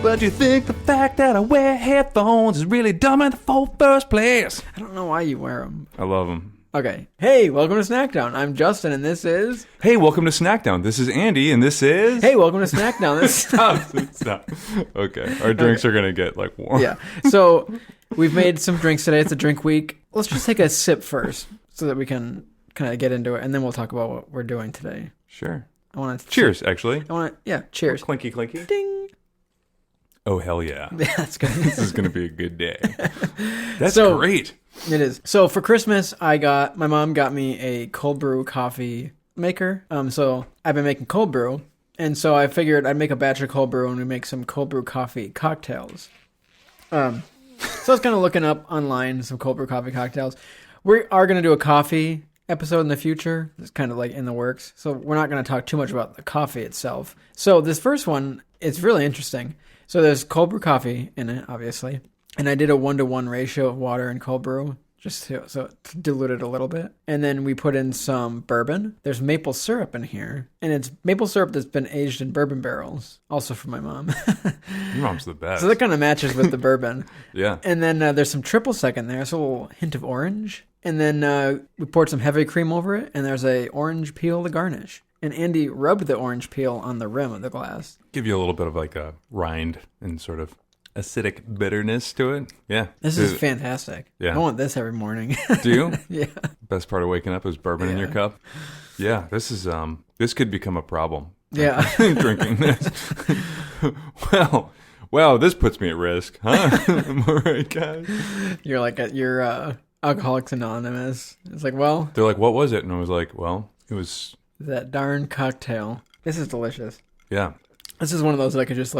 But you think the fact that I wear headphones is really dumb in the first place? I don't know why you wear them. I love them. Okay. Hey, welcome to Snackdown. I'm Justin, and this is... Hey, welcome to Snackdown. This is Andy, and this is... Hey, welcome to Snackdown. This Stop. Okay. Our drinks are going to get, warm. Yeah. So, we've made some drinks today. It's a drink week. Let's just take a sip first so that we can kind of get into it, and then we'll talk about what we're doing today. Sure. I want to... Cheers, actually. Cheers. Clinky, clinky. Ding. Oh, hell yeah. Yeah, that's good. This is going to be a good day. That's great. It is. So for Christmas, my mom got me a cold brew coffee maker. So I've been making cold brew. And so I figured I'd make a batch of cold brew and we make some cold brew coffee cocktails. So I was kind of looking up online some cold brew coffee cocktails. We are going to do a coffee episode in the future. It's kind of in the works. So we're not going to talk too much about the coffee itself. So this first one, it's really interesting. So there's cold brew coffee in it, obviously. And I did a 1-to-1 ratio of water and cold brew, just to dilute it a little bit. And then we put in some bourbon. There's maple syrup in here. And it's maple syrup that's been aged in bourbon barrels, also from my mom. Your mom's the best. So that kind of matches with the bourbon. Yeah. And then there's some triple sec in there, so a little hint of orange. And then we poured some heavy cream over it, and there's a orange peel to garnish. And Andy rubbed the orange peel on the rim of the glass. Give you a little bit of a rind and sort of acidic bitterness to it. Yeah. This is fantastic. Yeah. I want this every morning. Do you? Yeah. Best part of waking up is bourbon in your cup. Yeah. This is this could become a problem. Yeah. Drinking this. Well, this puts me at risk, huh? Am I right, guys? You're you're Alcoholics Anonymous. It's they're like, what was it? And I was like, well, it was that darn cocktail. This is delicious. Yeah. This is one of those that I could just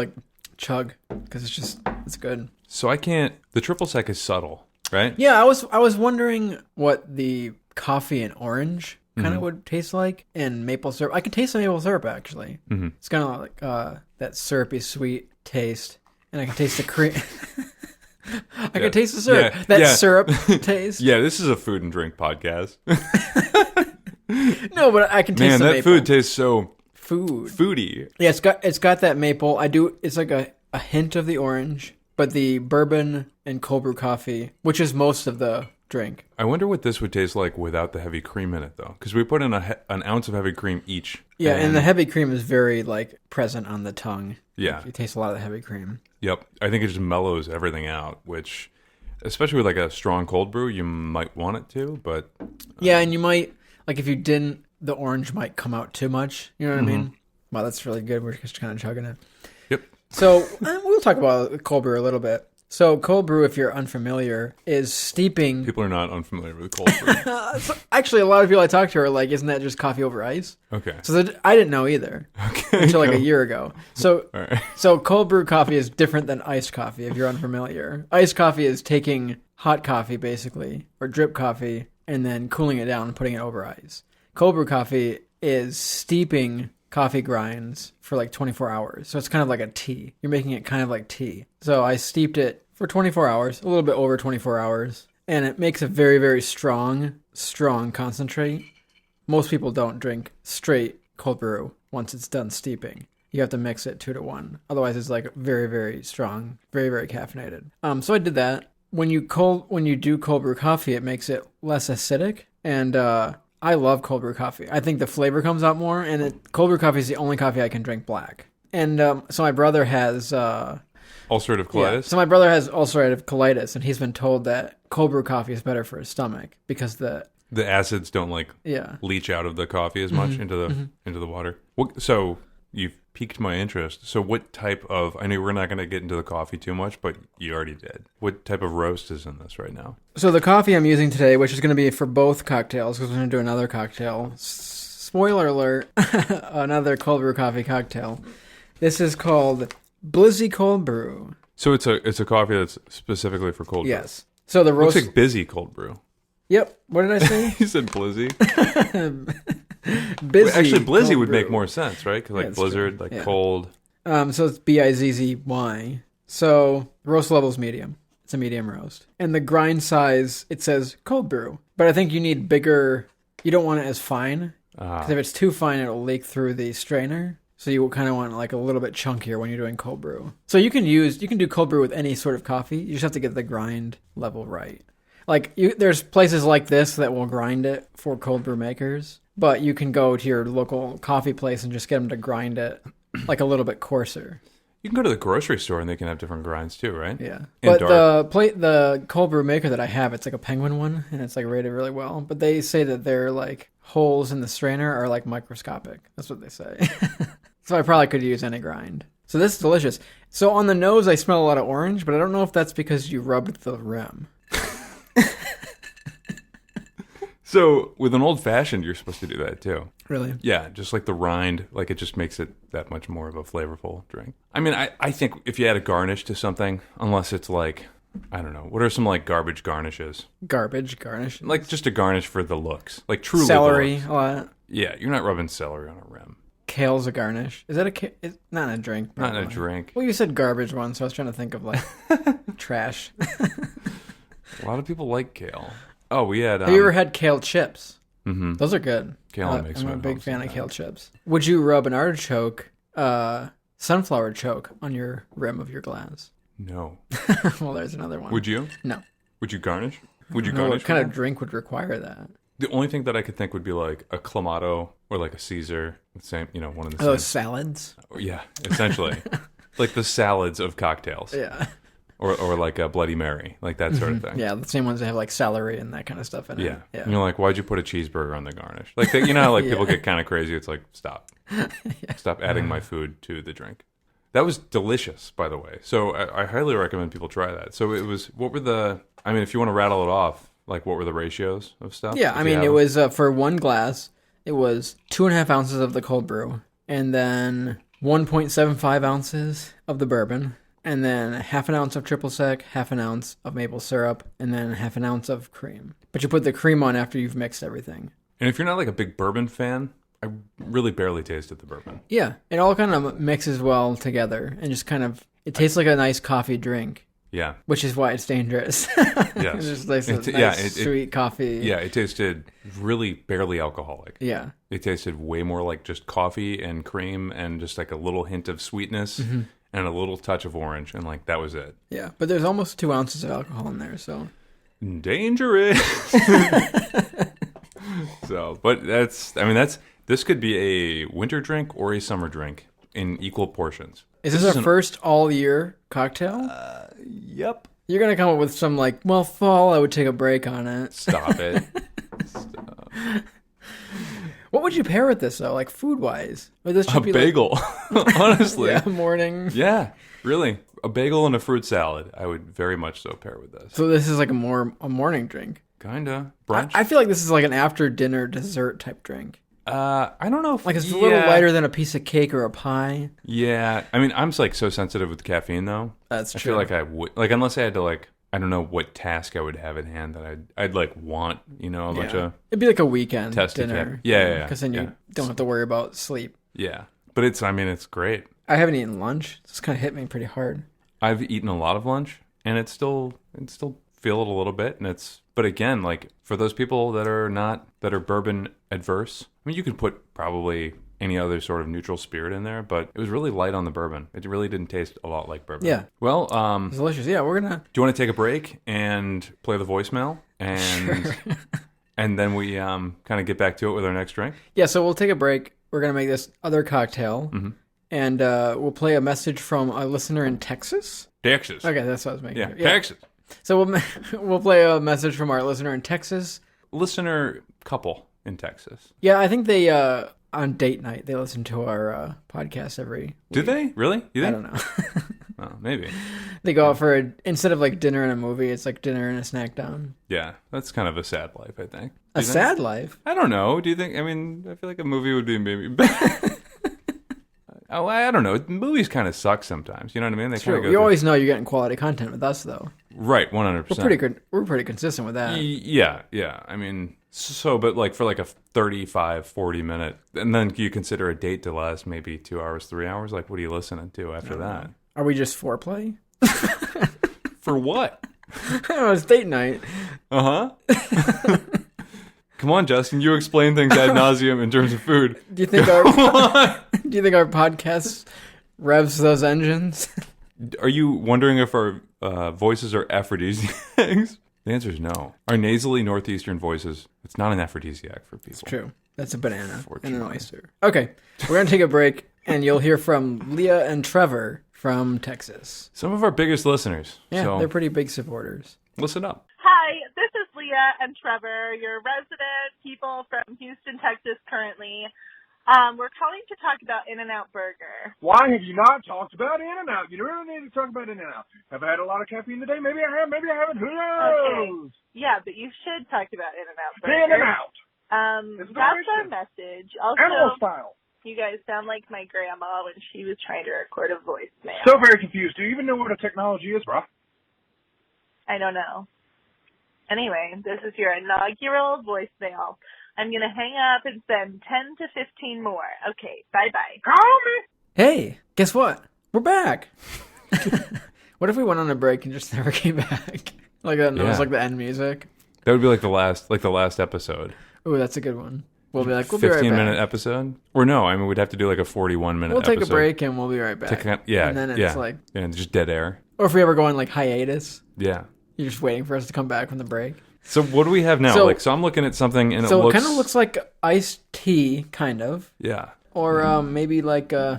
chug because it's good. So the triple sec is subtle, right? Yeah, I was wondering what the coffee and orange kind of would taste like, and maple syrup. I can taste the maple syrup actually. Mm-hmm. It's kind of like that syrupy sweet taste, and I can taste the cream. I can taste the syrup. Syrup taste. Yeah, this is a food and drink podcast. No, but I can taste the maple. Food tastes so foody. Yeah, it's got that maple. It's like a hint of the orange, but the bourbon and cold brew coffee, which is most of the drink. I wonder what this would taste like without the heavy cream in it, though, because we put in an ounce of heavy cream each. Yeah, and the heavy cream is very present on the tongue. Yeah, you taste a lot of the heavy cream. Yep, I think it just mellows everything out, which, especially with a strong cold brew, you might want it to, but yeah, and you might if you didn't, the orange might come out too much. You know what I mean? Wow, that's really good. We're just kind of chugging it. Yep. So we'll talk about cold brew a little bit. So cold brew, if you're unfamiliar, is steeping. People are not unfamiliar with cold brew. So actually, a lot of people I talk to are like, isn't that just coffee over ice? Okay. So I didn't know either until a year ago. So, So cold brew coffee is different than iced coffee if you're unfamiliar. Iced coffee is taking hot coffee, basically, or drip coffee, and then cooling it down and putting it over ice. Cold brew coffee is steeping coffee grinds for 24 hours. So it's kind of like a tea. You're making it kind of like tea. So I steeped it for 24 hours, a little bit over 24 hours. And it makes a very, very strong concentrate. Most people don't drink straight cold brew once it's done steeping. You have to mix it 2-to-1. Otherwise, it's very, very strong, very, very caffeinated. So I did that. When you do cold brew coffee, it makes it less acidic. And I love cold brew coffee. I think the flavor comes out more. And cold brew coffee is the only coffee I can drink black. And so my brother has ulcerative colitis. Yeah, so my brother has ulcerative colitis, and he's been told that cold brew coffee is better for his stomach because the acids don't leach out of the coffee as much into the water. So you've piqued my interest. So what type of, I know we're not going to get into the coffee too much, but you already did. What type of roast is in this right now? So the coffee I'm using today, which is going to be for both cocktails, because we're going to do another cocktail. Spoiler alert, another cold brew coffee cocktail. This is called Blizzy Cold Brew. So it's a coffee that's specifically for cold brew? Yes. So the roast... Looks like Busy Cold Brew. Yep. What did I say? You said Blizzy. Busy. Well, actually, Blizzy would make more sense, right? Because blizzard, cold. So it's Bizzy. So roast level's medium. It's a medium roast. And the grind size, it says cold brew. But I think you need bigger... You don't want it as fine. Because if it's too fine, it'll leak through the strainer. So you kind of want like a little bit chunkier when you're doing cold brew. So you can do cold brew with any sort of coffee. You just have to get the grind level right. Like there's places like this that will grind it for cold brew makers, but you can go to your local coffee place and just get them to grind it like a little bit coarser. You can go to the grocery store and they can have different grinds too, right? Yeah. But the cold brew maker that I have, it's like a Penguin one, and it's like rated really well. But they say that their like holes in the strainer are like microscopic. That's what they say. So I probably could use any grind. So this is delicious. So on the nose, I smell a lot of orange, but I don't know if that's because you rubbed the rim. So with an old-fashioned, you're supposed to do that too. Really? Yeah, just like the rind, like it just makes it that much more of a flavorful drink. I mean, I think if you add a garnish to something, unless it's like, I don't know, what are some like garbage garnishes? Garbage garnish? Like just a garnish for the looks. Like truly celery, the looks. A lot. Yeah, you're not rubbing celery on a rim. Kale's a garnish. Is that it's not in a drink? Probably. Not in a drink. Well, you said garbage once, so I was trying to think of like trash. A lot of people like kale. Oh, we had... Have you ever had kale chips? Mm-hmm. Those are good. Kale makes I'm a big fan of kale chips. Would you rub an artichoke, sunflower choke on your rim of your glass? No. Well, there's another one. Would you? No. Would you garnish? Would you No, garnish? what kind of drink would require that? The only thing that I could think would be like a Clamato or like a Caesar. The same, one of the same. Those salads? Yeah, essentially. Like the salads of cocktails. Yeah. Or like a Bloody Mary, like that sort of thing. Yeah, the same ones that have like celery and that kind of stuff in it. Yeah. Yeah. And you're like, why'd you put a cheeseburger on the garnish? Like, you know how like people get kind of crazy? It's like, stop. Yeah. Stop adding my food to the drink. That was delicious, by the way. So I highly recommend people try that. So it was, if you want to rattle it off, like what were the ratios of stuff? Yeah, it was for one glass, it was 2.5 ounces of the cold brew, and then 1.75 ounces of the bourbon, and then half an ounce of triple sec, half an ounce of maple syrup, and then half an ounce of cream. But you put the cream on after you've mixed everything. And if you're not like a big bourbon fan, I really barely tasted the bourbon. Yeah, it all kind of mixes well together, and just kind of, it tastes like a nice coffee drink. Yeah. Which is why it's dangerous. Yes. It's just like sweet coffee. Yeah, it tasted really barely alcoholic. Yeah. It tasted way more like just coffee and cream and just like a little hint of sweetness and a little touch of orange, and like that was it. Yeah, but there's almost 2 ounces of alcohol in there, so. Dangerous. So, but this could be a winter drink or a summer drink in equal portions. Is this our first all-year cocktail? Yep. You're going to come up with some fall, I would take a break on it. Stop it. Stop. What would you pair with this, though, like food-wise? Or this should a bagel, honestly. Yeah, morning. Yeah, really. A bagel and a fruit salad, I would very much so pair with this. So this is like a morning drink? Kinda. Brunch? I feel like this is like an after-dinner dessert type drink. I don't know if... Like it's a little lighter than a piece of cake or a pie. Yeah. I'm like so sensitive with caffeine, though. That's true. I feel like I would... Like, unless I had to I don't know what task I would have at hand that I'd want, a bunch of... It'd be like a weekend dinner. Yeah. Because then you don't have to worry about sleep. Yeah. But it's great. I haven't eaten lunch. It's kind of hit me pretty hard. I've eaten a lot of lunch, and it's still feel it a little bit, but again, like for those people that are bourbon adverse, you could put probably any other sort of neutral spirit in there, but it was really light on the bourbon. It really didn't taste a lot like bourbon. Yeah. Well, it's delicious. Yeah, we're gonna. Do you want to take a break and play the voicemail, and sure. And then we kind of get back to it with our next drink? Yeah. So we'll take a break. We're gonna make this other cocktail, and we'll play a message from a listener in Texas. Texas. Okay, that's what I was making. Yeah, Texas. So we'll play a message from our listener in Texas. Listener couple in Texas. Yeah, I think they on date night they listen to our podcast every week. Do they really? You think? I don't know. Oh, maybe they go out for instead of like dinner and a movie, it's like dinner and a snack down. Yeah, that's kind of a sad life, I think. A sad life? I don't know. Do you think? I feel like a movie would be maybe better. Oh, I don't know. Movies kind of suck sometimes. You know what I mean? They True. You always know you're getting quality content with us, though. Right, 100%. We're pretty good. We're pretty consistent with that. Yeah. But like for like a 35, 40 minute, and then you consider a date to last maybe 2 hours, 3 hours. Like, what are you listening to after that? Are we just foreplay? For what? I don't know. It's date night. Because Come on, Justin. You explain things ad nauseum in terms of food. Do you think our podcast revs those engines? Are you wondering if our voices are aphrodisiacs? The answer is no. Our nasally northeastern voices, it's not an aphrodisiac for people. It's true. That's a banana and an oyster. Okay, we're going to take a break, and you'll hear from Leah and Trevor from Texas. Some of our biggest listeners. Yeah, so they're pretty big supporters. Listen up. Hi, this is Leah and Trevor, your resident people from Houston, Texas currently. We're calling to talk about In-N-Out Burger. Why have you not talked about In-N-Out? You really need to talk about In-N-Out. Have I had a lot of caffeine today? Maybe I have, maybe I haven't. Who knows? Okay. Yeah, but you should talk about In-N-Out Burger. In-N-Out. That's our message. Also, Animal style. You guys sound like my grandma when she was trying to record a voicemail. So very confused. Do you even know what a technology is, bruh? I don't know. Anyway, this is your inaugural voicemail. I'm going to hang up and send 10 to 15 more. Okay, bye-bye. Call me! Hey, guess what? We're back. What if we went on a break and just never came back? Like that was like the end music. That would be like the last episode. Ooh, that's a good one. We'll be like, we'll be right back. 15-minute episode? Or no, I mean, we'd have to do like a 41-minute episode. We'll take a break and we'll be right back. And then it's like... Yeah, just dead air. Or if we ever go on like hiatus. Yeah. You're just waiting for us to come back from the break. So what do we have now? So I'm looking at something and it looks... So it kind of looks like iced tea, kind of. Yeah. Or maybe like... no,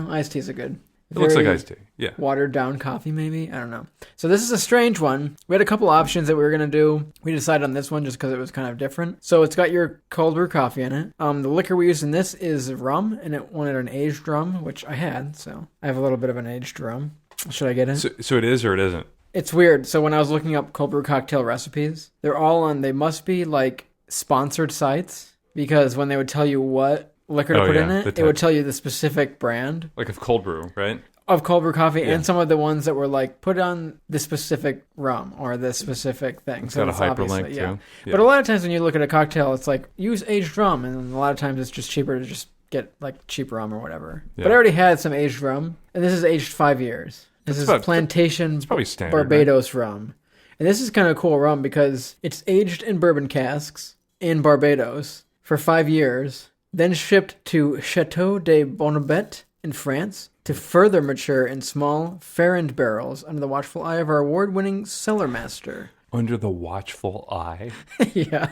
iced teas are good. It looks like iced tea, yeah. Watered down coffee, maybe? I don't know. So this is a strange one. We had a couple options that we were going to do. We decided on this one just because it was kind of different. So it's got your cold brew coffee in it. The liquor we use in this is rum, and it wanted an aged rum, which I had. So I have a little bit of an aged rum. Should I get it? So it is or it isn't? It's weird. So when I was looking up cold brew cocktail recipes, they're all on, they must be like sponsored sites, because when they would tell you what liquor to put in it, it would tell you the specific brand. Like of cold brew, right? Of cold brew coffee, and some of the ones that were like, put on the specific rum or the specific thing. It's got a hyperlink too. Yeah. But a lot of times when you look at a cocktail, it's like, use aged rum, and a lot of times it's just cheaper to just get like cheap rum or whatever. Yeah. But I already had some aged rum, and this is aged 5 years. This is Plantation standard, Barbados rum. And this is kind of cool rum because it's aged in bourbon casks in Barbados for 5 years, then shipped to Chateau de Bonabet in France to further mature in small, Ferrand barrels under the watchful eye of our award-winning cellar master. Under the watchful eye? Yeah.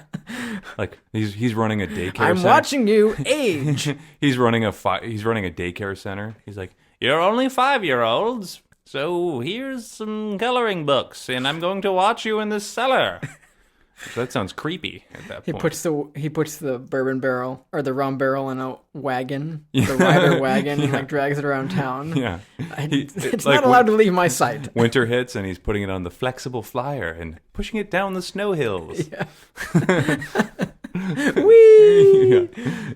Like he's running a daycare center. I'm watching you age. He's running a daycare center. He's like, "You're only 5-year-olds. So here's some coloring books, and I'm going to watch you in the cellar." That sounds creepy at that point. He puts the bourbon barrel or the rum barrel in a wagon, the rider wagon, and like drags it around town. Yeah, it's like not allowed to leave my sight. Winter hits, and he's putting it on the flexible flyer and pushing it down the snow hills. Yeah. Whee!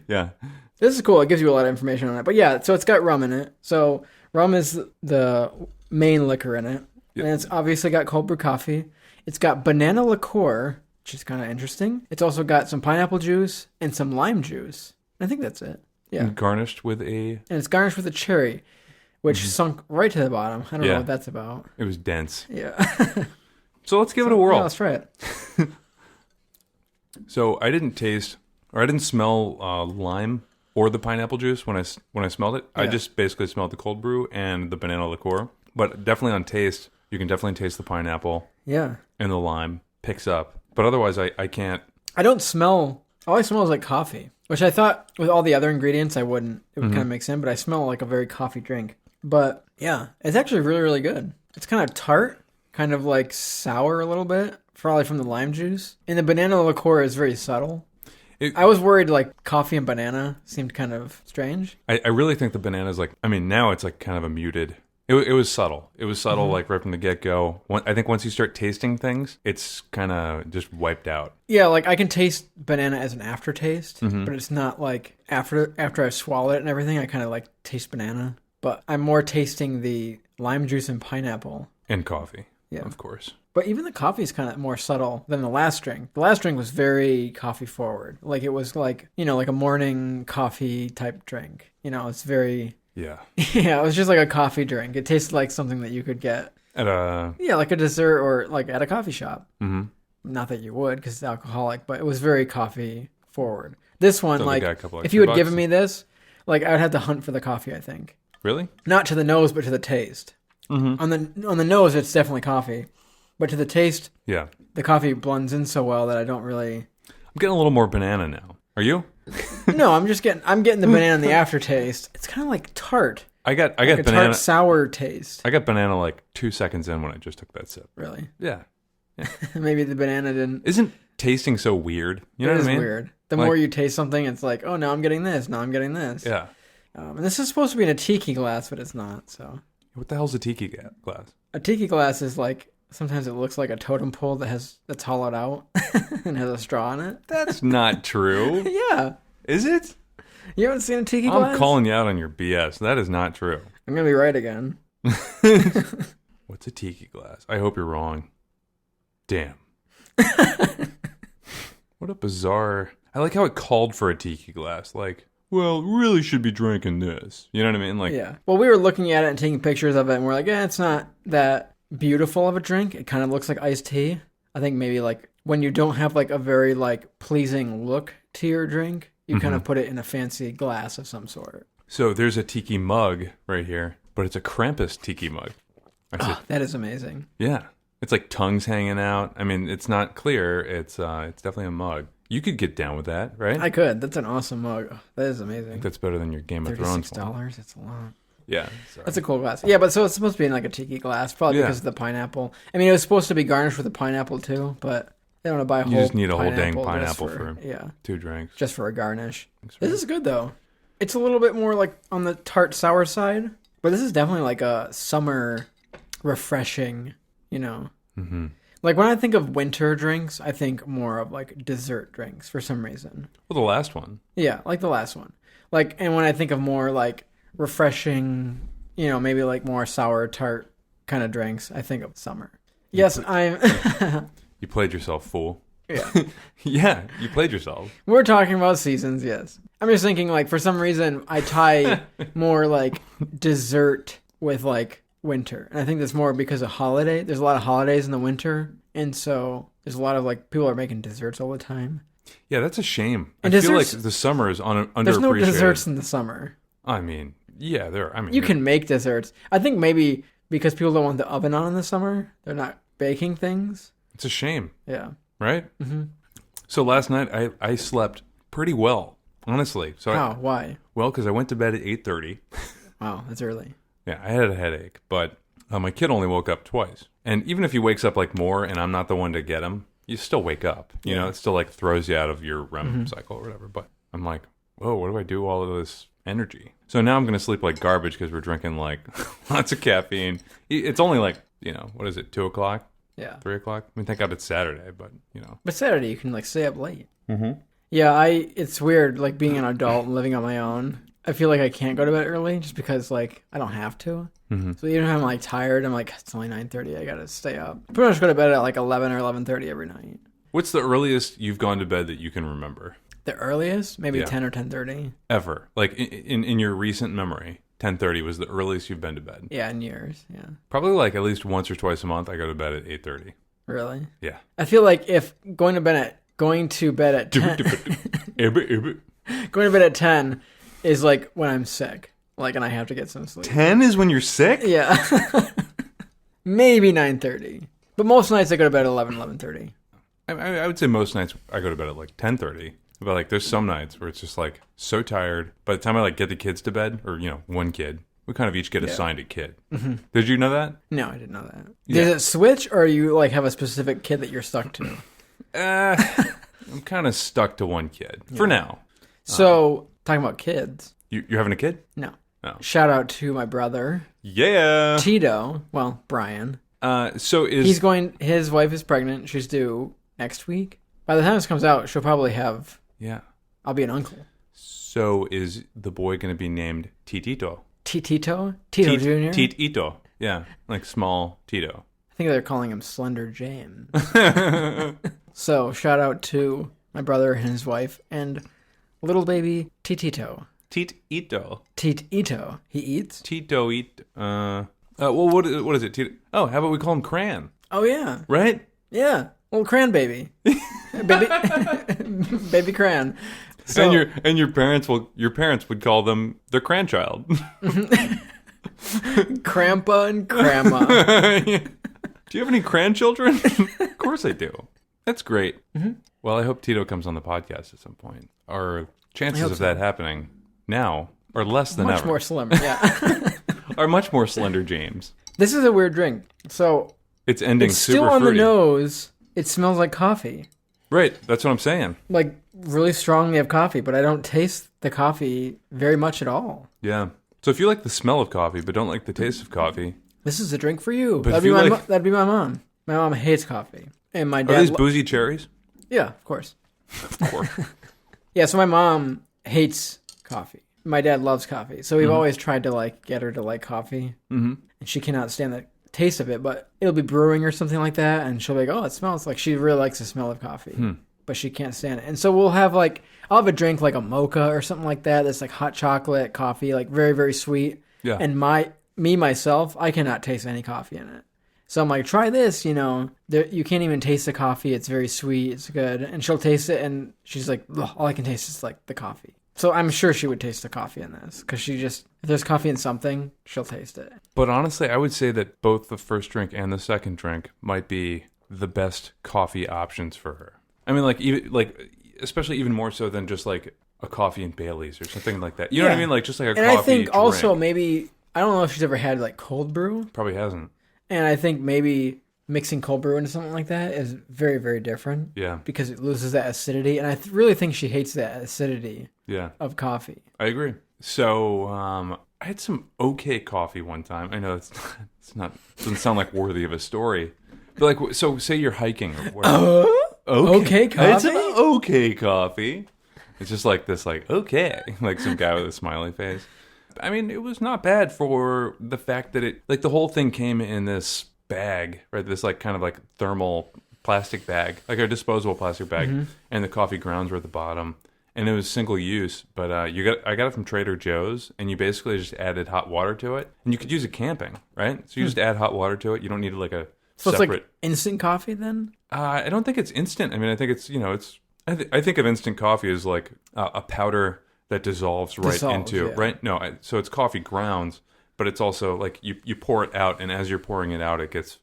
Yeah. This is cool. It gives you a lot of information on it. But yeah, so it's got rum in it. So rum is the main liquor in it. Yep. And it's obviously got cold brew coffee. It's got banana liqueur, which is kind of interesting. It's also got some pineapple juice and some lime juice. I think that's it. Yeah. And garnished with And it's garnished with a cherry, which sunk right to the bottom. I don't know what that's about. It was dense. Yeah. So let's give it a whirl. Yeah, let's try it. So I didn't smell lime or the pineapple juice when I smelled it. Yeah. I just basically smelled the cold brew and the banana liqueur. But definitely on taste, you can definitely taste the pineapple. Yeah. And the lime picks up. But otherwise, I can't. I don't smell. All I smell is like coffee, which I thought with all the other ingredients I wouldn't. It would kind of mix in, but I smell like a very coffee drink. But yeah, it's actually really, really good. It's kind of tart, kind of like sour a little bit, probably from the lime juice. And the banana liqueur is very subtle. I was worried like coffee and banana seemed kind of strange. I really think the banana is like, I mean, now it's like kind of a muted. It was subtle. It was subtle, like right from the get-go. I think once you start tasting things, it's kind of just wiped out. Yeah, like I can taste banana as an aftertaste, but it's not like after I swallow it and everything, I kind of like taste banana. But I'm more tasting the lime juice and pineapple. And coffee, of course. But even the coffee is kind of more subtle than the last drink. The last drink was very coffee forward. Like it was like, like a morning coffee type drink. It's very... Yeah. Yeah, it was just like a coffee drink. It tasted like something that you could get at a... Yeah, like a dessert or like at a coffee shop. Mm-hmm. Not that you would, because it's alcoholic, but it was very coffee forward. This one, so like, if you had given me this, like, I would have to hunt for the coffee, I think. Really? Not to the nose, but to the taste. Mm-hmm. On the nose, it's definitely coffee. But to the taste, yeah, the coffee blends in so well that I don't really... I'm getting a little more banana now. Are you? No, I'm getting the banana in the aftertaste. It's kind of like tart. I got like a banana tart sour taste. I got banana like 2 seconds in when I just took that sip. Really? Yeah. Maybe the banana didn't. Isn't tasting so weird? You know what I mean? It is weird. The more you taste something, it's like, oh, now I'm getting this. Now I'm getting this. Yeah. And this is supposed to be in a tiki glass, but it's not. So. What the hell's a tiki glass? A tiki glass is like, sometimes it looks like a totem pole that's hollowed out and has a straw in it. That's not true. Yeah. Is it? You haven't seen a tiki glass? I'm calling you out on your BS. That is not true. I'm going to be right again. What's a tiki glass? I hope you're wrong. Damn. What a bizarre... I like how it called for a tiki glass. Like, well, really should be drinking this. You know what I mean? Like, yeah. Well, we were looking at it and taking pictures of it, and we're like, it's not that beautiful of a drink. It kind of looks like iced tea. I think maybe like when you don't have like a very like pleasing look to your drink, you kind of put it in a fancy glass of some sort. So there's a tiki mug right here, but it's a Krampus tiki mug. That is amazing. Yeah. It's like tongues hanging out. I mean, it's not clear. It's definitely a mug. You could get down with that, right? I could. That's an awesome mug. Oh, that is amazing. I think that's better than your Game of Thrones one. $36. It's a lot. Yeah. Sorry. That's a cool glass. Yeah, but so it's supposed to be in like a tiki glass, probably because of the pineapple. I mean, it was supposed to be garnished with a pineapple too, but they don't want to buy a whole. You just need a whole dang pineapple for 2 drinks. Just for a garnish. This is good though. It's a little bit more like on the tart sour side, but this is definitely like a summer refreshing, you know. Mm-hmm. Like when I think of winter drinks, I think more of like dessert drinks for some reason. Well, the last one. Yeah, like the last one. Like, and when I think of more like refreshing, you know, maybe like more sour tart kind of drinks, I think of summer. Yes, I'm. You played yourself, fool. Yeah. Yeah, you played yourself. We're talking about seasons, yes. I'm just thinking like for some reason I tie more like dessert with like winter. And I think that's more because of holiday. There's a lot of holidays in the winter. And so there's a lot of like people are making desserts all the time. Yeah, that's a shame. And I feel like the summer is underappreciated. There's no desserts in the summer. I mean, yeah, there are. I mean, you can make desserts. I think maybe because people don't want the oven on in the summer, they're not baking things. It's a shame. Yeah. Right? Mm-hmm. So last night I slept pretty well, honestly. So how? Why? Well, because I went to bed at 8:30. Wow, that's early. Yeah, I had a headache, but my kid only woke up twice. And even if he wakes up like more and I'm not the one to get him, you still wake up. You know, it still like throws you out of your REM cycle or whatever. But I'm like, whoa, what do I do with all of this energy? So now I'm going to sleep like garbage because we're drinking like lots of caffeine. It's only like, you know, what is it, 2 o'clock? Yeah. 3 o'clock? I mean, thank God it's Saturday, but, you know. But Saturday you can like stay up late. Mm-hmm. Yeah, it's weird like being an adult and living on my own. I feel like I can't go to bed early just because like I don't have to. Mm-hmm. So even if I'm like tired, I'm like, it's only 9:30. I got to stay up. I pretty much go to bed at like 11 or 11:30 every night. What's the earliest you've gone to bed that you can remember? The earliest? Maybe 10 or 10:30. Ever. Like in your recent memory, 10:30 was the earliest you've been to bed. Yeah, in years. Yeah. Probably like at least once or twice a month I go to bed at 8:30. Really? Yeah. I feel like if going to bed at 10 going to bed at 10 is like when I'm sick. Like, and I have to get some sleep. 10 is when you're sick? Yeah. Maybe 9:30. But most nights I go to bed at 11:30. I would say most nights I go to bed at like 10:30. But like there's some nights where it's just like so tired. By the time I like get the kids to bed, or you know, one kid, we kind of each get assigned a kid. Mm-hmm. Did you know that? No, I didn't know that. Does it switch, or you like have a specific kid that you're stuck to? I'm kind of stuck to one kid for now. So talking about kids, you're having a kid? No. Oh. Shout out to my brother. Yeah. Tito. Well, Brian. So his wife is pregnant. She's due next week. By the time this comes out, she'll probably have. Yeah. I'll be an uncle. So is the boy going to be named Titito? Tito? Tito Jr.? Tito. Yeah. Like small Tito. I think they're calling him Slender James. So shout out to my brother and his wife and little baby Titito. Tito. Tito. He eats? Tito eat. Well, what is it? Tito? Oh, how about we call him Cran? Oh, yeah. Right? Yeah. Well, cranberry. baby cran. So, and your parents would call them their grandchild. Crampa and Grandma. Do you have any grandchildren? Of course I do. That's great. Mm-hmm. Well, I hope Tito comes on the podcast at some point. Our chances of that happening now are less than ever. Much more slim, yeah. Are much more slender, James. This is a weird drink. So it's ending it's super still on fruity. the nose. It smells like coffee. Right, that's what I'm saying. Like really strongly of coffee, but I don't taste the coffee very much at all. Yeah. So if you like the smell of coffee but don't like the taste of coffee, this is a drink for you. But that'd be my mom. My mom hates coffee, and my dad. Are these boozy cherries? Yeah, of course. Of course. Yeah, so my mom hates coffee. My dad loves coffee, so we've always tried to like get her to like coffee, and she cannot stand the taste of it. But it'll be brewing or something like that, and she'll be like, "Oh, it smells like." She really likes the smell of coffee, but she can't stand it. And so we'll have like I'll have a drink like a mocha or something like that. That's like hot chocolate coffee, like very very sweet. Yeah. And myself, I cannot taste any coffee in it. So I'm like, try this, you know. You can't even taste the coffee. It's very sweet. It's good. And she'll taste it, and she's like, all I can taste is like the coffee. So I'm sure she would taste the coffee in this because if there's coffee in something, she'll taste it. But honestly, I would say that both the first drink and the second drink might be the best coffee options for her. I mean, especially even more so than just like a coffee and Bailey's or something like that. You know what I mean? Like just like a coffee And I think drink. also maybe, I don't know if she's ever had like cold brew. Probably hasn't. And I think maybe mixing cold brew into something like that is very, very different. Yeah. Because it loses that acidity. And I really think she hates that acidity of coffee. I agree. So I had some okay coffee one time. I know it's not doesn't sound like worthy of a story. But like, so say you're hiking or whatever. Okay coffee? It's an okay coffee. It's just like this, like, okay. Like some guy with a smiley face. I mean, it was not bad for the fact that it, like the whole thing came in this bag, right? This like kind of like thermal plastic bag, like a disposable plastic bag. And the coffee grounds were at the bottom. And it was single use, but I got it from Trader Joe's, and you basically just added hot water to it. And you could use it camping, right? So you just add hot water to it. You don't need like a separate... it's like instant coffee then? I don't think it's instant. I mean, I think it's, I think of instant coffee as like a powder that dissolves into, right? No, so it's coffee grounds, but it's also like you pour it out, and as you're pouring it out, it gets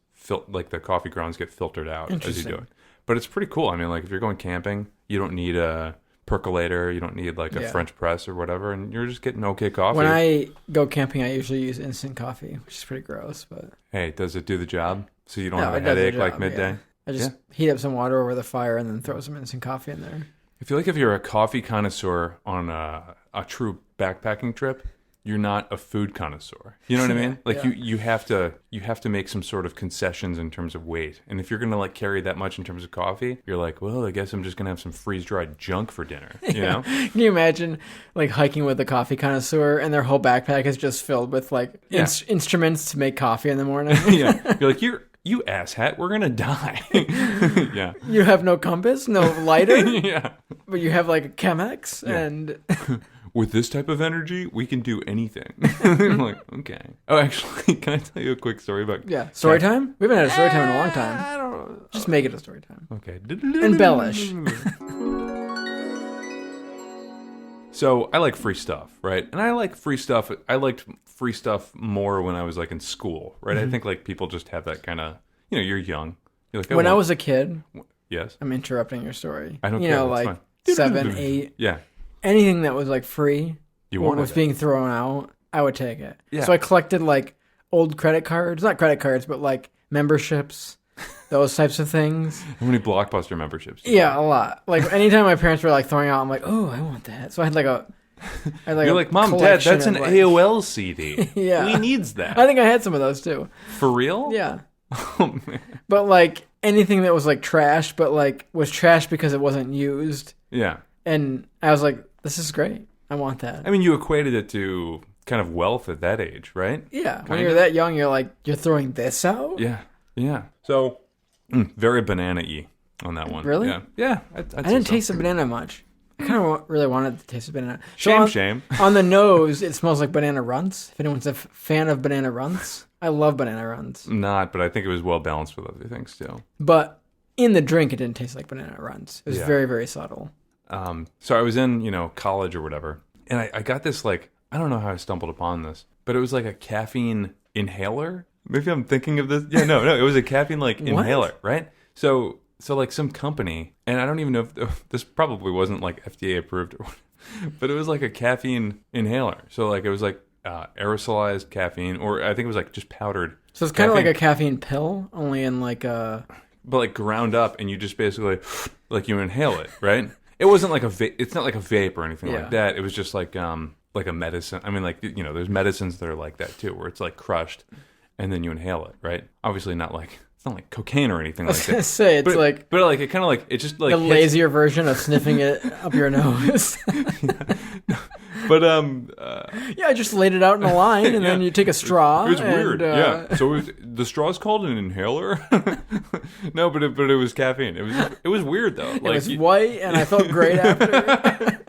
like the coffee grounds get filtered out as you do it. But it's pretty cool. I mean, like if you're going camping, you don't need a percolator, you don't need like a French press or whatever, and you're just getting okay coffee. When I go camping, I usually use instant coffee, which is pretty gross, but hey, does it do the job? So you don't have a headache like midday? Yeah. I just heat up some water over the fire and then throw some instant coffee in there. I feel like if you're a coffee connoisseur on a true backpacking trip, you're not a food connoisseur. You know what I mean? Like you have to make some sort of concessions in terms of weight. And if you're gonna like carry that much in terms of coffee, you're like, well, I guess I'm just gonna have some freeze dried junk for dinner. You know? Can you imagine like hiking with a coffee connoisseur and their whole backpack is just filled with like instruments to make coffee in the morning? Yeah, you're like you asshat, we're gonna die. Yeah. You have no compass, no lighter. Yeah. But you have like a Chemex and. With this type of energy, we can do anything. I'm like, okay. Oh, actually, can I tell you a quick story about... Yeah. Story time? We haven't had a story time in a long time. I don't know. Just make it a story time. Okay. Embellish. So, I like free stuff, right? And I like free stuff. I liked free stuff more when I was like in school, right? I think like people just have that kind of... you're young. You're like, when I was a kid... Yes? I'm interrupting your story. I don't care. Like fine. 7, 8... Yeah. Anything that was like free or was being thrown out, I would take it. Yeah. So I collected like old credit cards, not credit cards, but like memberships, those types of things. How many Blockbuster memberships? Yeah, a lot. Like anytime my parents were like throwing out, I'm like, oh, I want that. So I had like a. You're like, Mom, Dad, that's an AOL CD. Yeah. Who needs that? I think I had some of those too. For real? Yeah. Oh, man. But like anything that was like trash, but like was trash because it wasn't used. Yeah. And I was like, this is great. I want that. I mean, you equated it to kind of wealth at that age, right? Yeah. When you're that young, you're like, you're throwing this out? Yeah. Yeah. So, very banana-y on that one. Really? Yeah. Yeah. I didn't taste the banana much. I kind of really wanted to taste the banana. Shame. On the nose, it smells like banana runts. If anyone's a fan of banana runts, I love banana runts. Not, but I think it was well balanced with other things too. But in the drink, it didn't taste like banana runs. It was very, very subtle. So I was in, college or whatever, and I got this, like, I don't know how I stumbled upon this, but it was like a caffeine inhaler. Maybe I'm thinking of this. Yeah, no, it was a caffeine, like, inhaler, right? So like some company, and I don't even know if this probably wasn't like FDA approved or whatever, but it was like a caffeine inhaler. So like it was like aerosolized caffeine, or I think it was like just powdered. So it's kind of like a caffeine pill, only in like a... But like ground up, and you just basically, like, you inhale it, right? It wasn't like it's not like a vape or anything like that. It was just like a medicine. I mean, like, there's medicines that are like that too, where it's like crushed, and then you inhale it, right? Obviously not like... It's not like cocaine or anything like that. I was going to say, it's but like, it kind of like, it just like... A lazier version of sniffing it up your nose. But, yeah, I just laid it out in a line, and then you take a straw. It was weird, yeah. So the straw's called an inhaler? No, but it was caffeine. It was weird, though. It was white, and I felt great after.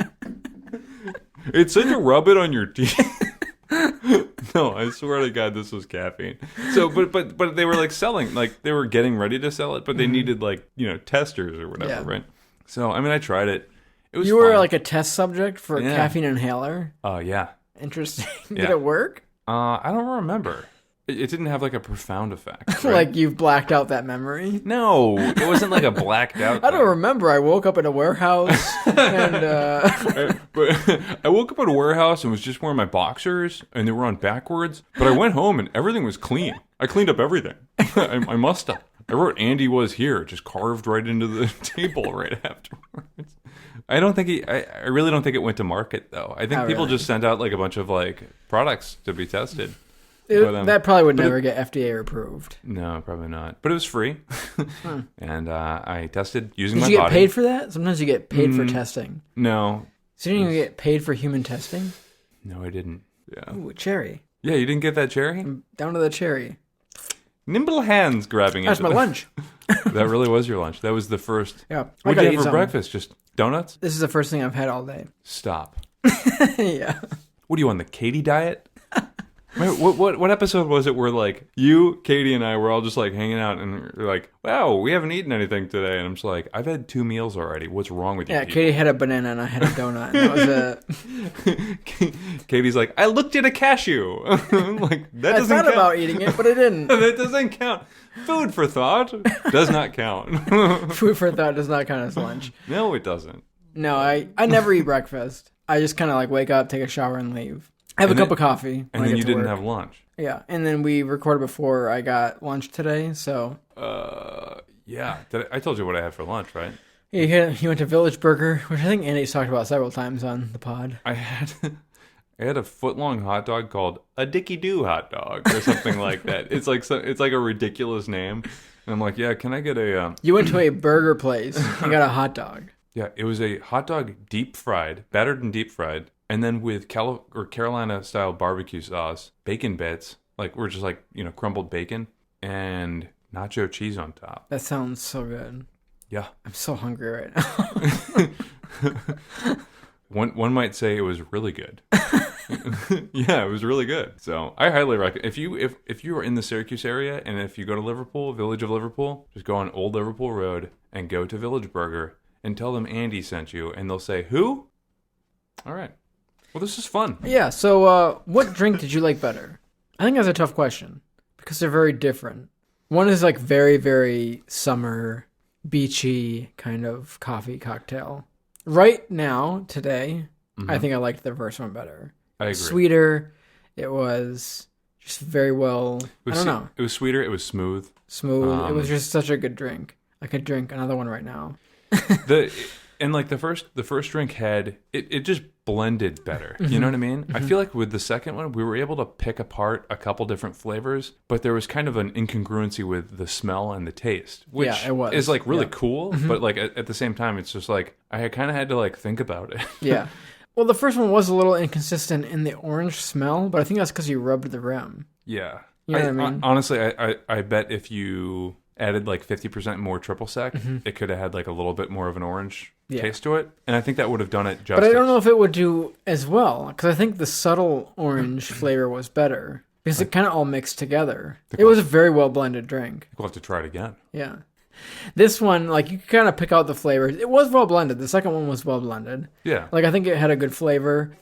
It said to rub it on your teeth. No, I swear to God, this was caffeine. So, but they were like selling, like they were getting ready to sell it, but they needed like, testers or whatever, right? So, I mean, I tried it. It was You were like a test subject for a Yeah. caffeine inhaler? Oh, yeah. Interesting. Did Yeah. it work? I don't remember. It didn't have like a profound effect. Right? Like you've blacked out that memory? No, it wasn't like a blacked out I don't remember. I woke up in a warehouse and... But I woke up at a warehouse and was just wearing my boxers, and they were on backwards. But I went home and everything was clean. I cleaned up everything. I must have. I wrote Andy was here, just carved right into the table right afterwards. I really don't think it went to market though. I think people just sent out like a bunch of like products to be tested. That probably would never get FDA approved. No, probably not. But it was free. And I tested using my body. Did you body. get paid for that? Sometimes you get paid for testing. No. So you didn't even get paid for human testing? No, I didn't. Yeah. Ooh, cherry. Yeah, you didn't get that cherry? Down to the cherry. Nimble hands grabbing it. That's my lunch. That really was your lunch. That was the first. Yeah. What did you have for breakfast? Just donuts? This is the first thing I've had all day. Stop. Yeah. What are you on, the Katie diet? What episode was it where like you, Katie, and I were all just like hanging out and we're like, wow, we haven't eaten anything today, and I'm just like, I've had 2 meals already. What's wrong with you? Yeah, Katie had a banana and I had a donut. And that was it. Katie's like, I looked at a cashew. I'm like, that doesn't count. I thought about eating it, but I didn't. That doesn't count. Food for thought does not count. Food for thought does not count as lunch. No, it doesn't. No, I never eat breakfast. I just kind of like wake up, take a shower, and leave. I have a cup of coffee. And then you didn't have lunch. Yeah, and then we recorded before I got lunch today, so... Yeah. I told you what I had for lunch, right? Yeah, you went to Village Burger, which I think Andy's talked about several times on the pod. I had a foot-long hot dog called a Dickie-Doo hot dog or something like that. It's like a ridiculous name. And I'm like, yeah, can I get a... You went to a burger place and got a hot dog. Yeah, it was a hot dog deep-fried, battered and deep-fried, and then with Carolina-style barbecue sauce, bacon bits, like we're just like, crumbled bacon, and nacho cheese on top. That sounds so good. Yeah. I'm so hungry right now. One might say it was really good. Yeah, it was really good. So I highly recommend if you are in the Syracuse area and if you go to Liverpool, Village of Liverpool, just go on Old Liverpool Road and go to Village Burger and tell them Andy sent you, and they'll say, who? All right. Well, this is fun. Yeah, so what drink did you like better? I think that's a tough question because they're very different. One is like very, very summer, beachy kind of coffee cocktail. Right now, today, I think I liked the first one better. I agree. Sweeter. It was just very well, I don't know. It was sweeter. It was smooth. Smooth. It was just such a good drink. I could drink another one right now. The first drink had it just blended better. You know what I mean? I feel like with the second one, we were able to pick apart a couple different flavors, but there was kind of an incongruency with the smell and the taste, which is like really cool. But like at the same time, it's just like I kind of had to like think about it. Yeah. Well, the first one was a little inconsistent in the orange smell, but I think that's because you rubbed the rim. Yeah. You know what I mean? Honestly, I bet if you added like 50% more triple sec, it could have had like a little bit more of an orange taste to it. And I think that would have done it justice. But I don't know if it would do as well, because I think the subtle orange flavor was better, because it kind of all mixed together. It was a very well blended drink. We'll have to try it again. Yeah. This one, like, you can kind of pick out the flavors. It was well blended. The second one was well blended. Yeah. Like, I think it had a good flavor.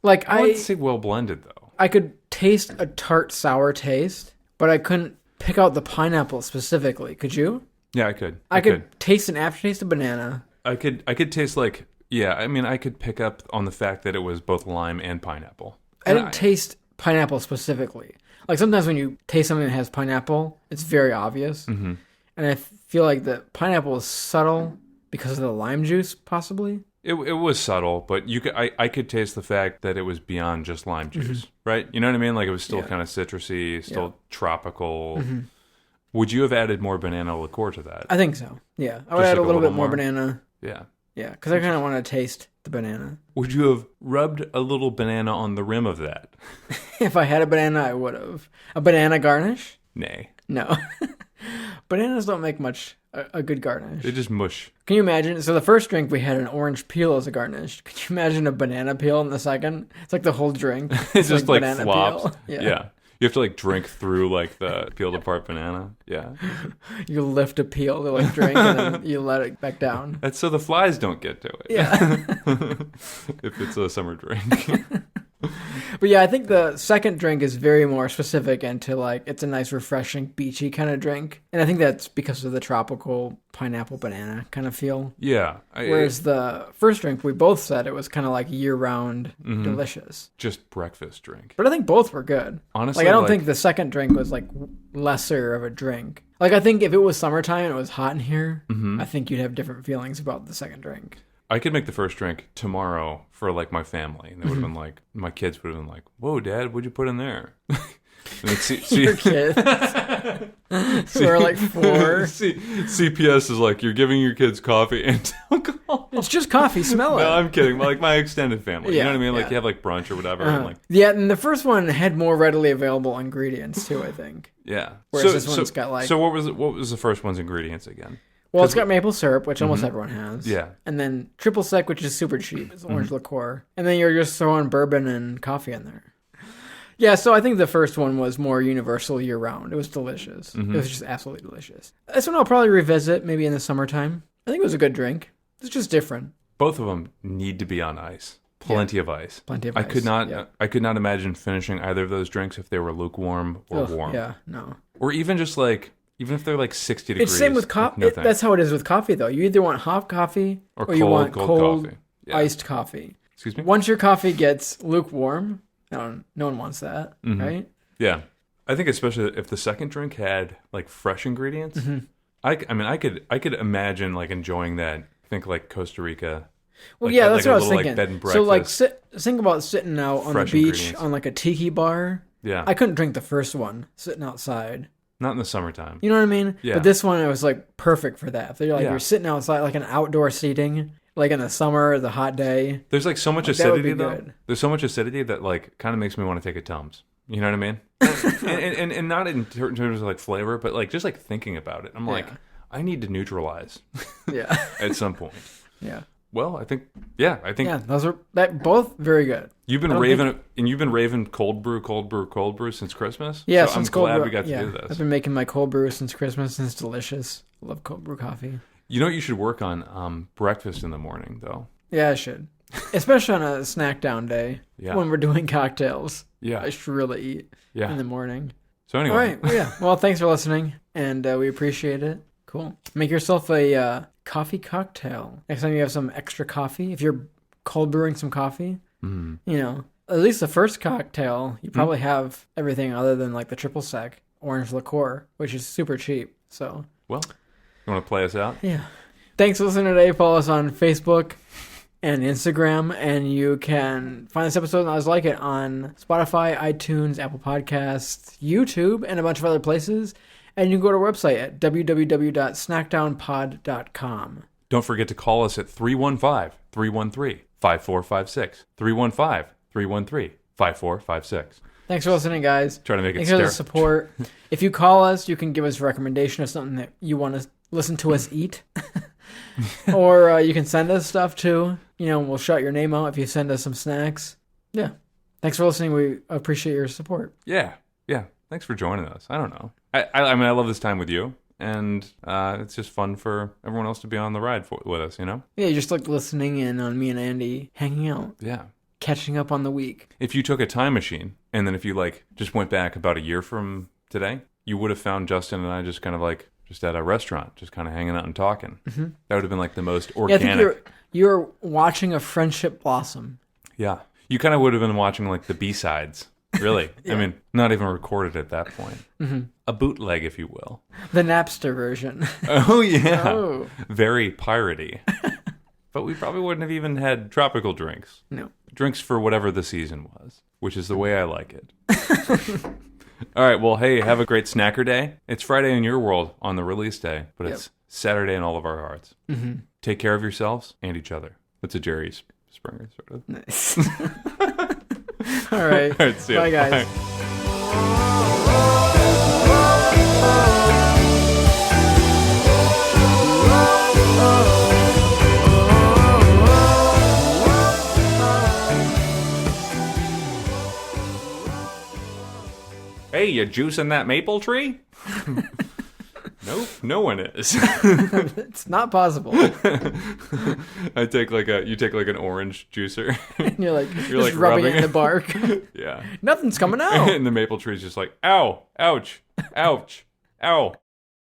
Like, I wouldn't say well blended, though. I could taste a tart sour taste, but I couldn't pick out the pineapple specifically. Could you? Yeah, I could. I could taste an aftertaste of banana. I could taste like, yeah, I mean, I could pick up on the fact that it was both lime and pineapple. I didn't taste pineapple specifically. Like, sometimes when you taste something that has pineapple, it's very obvious. Mm-hmm. And I feel like the pineapple is subtle because of the lime juice, possibly. It was subtle, but I could taste the fact that it was beyond just lime juice, right? You know what I mean? Like, it was still kind of citrusy, still tropical. Mm-hmm. Would you have added more banana liqueur to that? I think so, yeah. I would add a little bit more banana. Yeah. Yeah, because I kind of want to taste the banana. Would you have rubbed a little banana on the rim of that? If I had a banana, I would have. A banana garnish? Nay. No. Bananas don't make much a good garnish. They just mush. Can you imagine? So the first drink, we had an orange peel as a garnish. Could you imagine a banana peel in the second? It's like the whole drink. It's just like banana flops. Peel. Yeah. You have to like drink through like the peeled apart banana. Yeah. You lift a peel to like drink and then you let it back down. That's so the flies don't get to it. Yeah. If it's a summer drink. But yeah, I think the second drink is very more specific into like, it's a nice, refreshing, beachy kind of drink. And I think that's because of the tropical pineapple banana kind of feel. Yeah. Whereas the first drink, we both said it was kind of like year-round delicious. Just breakfast drink. But I think both were good. Honestly, like, I don't think the second drink was like lesser of a drink. Like, I think if it was summertime and it was hot in here, I think you'd have different feelings about the second drink. I could make the first drink tomorrow for like my family, and they would have been like, my kids would have been like, "Whoa, Dad, what'd you put in there?" Your kids who are like 4. CPS is like, you're giving your kids coffee and alcohol. It's just coffee. Smell it. No, I'm kidding. Like my extended family. You know what I mean? Like you have like brunch or whatever. And like, yeah, and the first one had more readily available ingredients too, I think. Yeah. Whereas this one's got like. So what was the first one's ingredients again? Well, it's got maple syrup, which almost everyone has. Yeah. And then triple sec, which is super cheap. It's orange liqueur. And then you're just throwing bourbon and coffee in there. Yeah, so I think the first one was more universal year-round. It was delicious. It was just absolutely delicious. This one I'll probably revisit maybe in the summertime. I think it was a good drink. It's just different. Both of them need to be on ice. Plenty of ice. Plenty of ice. I could not imagine finishing either of those drinks if they were lukewarm or warm. Yeah, no. Or even just like... Even if they're like 60 degrees. It's same with coffee. No that's how it is with coffee, though. You either want hot coffee or you want cold coffee. Yeah. Iced coffee. Excuse me? Once your coffee gets lukewarm, no one wants that, right? Yeah. I think especially if the second drink had like fresh ingredients. I mean, I could imagine like enjoying that. I think like Costa Rica. Well, like, yeah, that's like what I was little, thinking. Like, bed and so like breakfast, think about sitting out on the beach on like a tiki bar. Yeah. I couldn't drink the first one sitting outside. Not in the summertime. You know what I mean? Yeah. But this one, it was like perfect for that. If you're like you're sitting outside, like an outdoor seating, like in the summer, the hot day. There's like so much acidity though. There's so much acidity that like kind of makes me want to take a Tums. You know what I mean? and not in terms of like flavor, but like just like thinking about it. I'm like, I need to neutralize. At some point. Yeah. Well, I think. Yeah, those are both very good. You've been raving cold brew since Christmas. Yeah, so since I'm glad we got to do this. I've been making my cold brew since Christmas, and it's delicious. I love cold brew coffee. You know what you should work on? Breakfast in the morning, though. Yeah, I should. Especially on a Snackdown day when we're doing cocktails. Yeah, I should really eat in the morning. So anyway, all right. Well, thanks for listening, and we appreciate it. Cool. Make yourself a coffee cocktail. Next time you have some extra coffee, if you're cold brewing some coffee, you know, at least the first cocktail, you probably have everything other than like the triple sec orange liqueur, which is super cheap. So, well, you want to play us out? Yeah. Thanks for listening today. Follow us on Facebook and Instagram, and you can find this episode and others like it on Spotify, iTunes, Apple Podcasts, YouTube, and a bunch of other places. And you can go to our website at www.snackdownpod.com. Don't forget to call us at 315-313-5456. 315-313-5456. Thanks for listening, guys. Trying to make it Thanks for the support. If you call us, you can give us a recommendation of something that you want to listen to us eat. Or you can send us stuff too. You know, we'll shout your name out if you send us some snacks. Yeah. Thanks for listening. We appreciate your support. Yeah. Thanks for joining us. I don't know. I mean, I love this time with you. and it's just fun for everyone else to be on the ride with us, you know? Yeah, just like listening in on me and Andy hanging out. Yeah. Catching up on the week. If you took a time machine, and then if you like just went back about a year from today, you would have found Justin and I just kind of like just at a restaurant, just kind of hanging out and talking. Mm-hmm. That would have been like the most organic. Yeah, I think you're watching a friendship blossom. Yeah. You kind of would have been watching like the B-sides. Really. Yeah. I mean, not even recorded at that point. Mm-hmm. A bootleg, if you will. The Napster version. Oh, yeah. Oh. Very piratey. But we probably wouldn't have even had tropical drinks. No. Drinks for whatever the season was, which is the way I like it. All right, well, hey, have a great snacker day. It's Friday in your world on the release day, but it's Saturday in all of our hearts. Mm-hmm. Take care of yourselves and each other. That's a Jerry Springer sort of. Nice. All right. See ya. Bye, guys. Bye. Hey, you juicing that maple tree? Nope, no one is. It's not possible. You take like an orange juicer. And you're like rubbing it in the bark. Yeah. Nothing's coming out. And the maple tree's just like, ow, ouch, ouch, ow.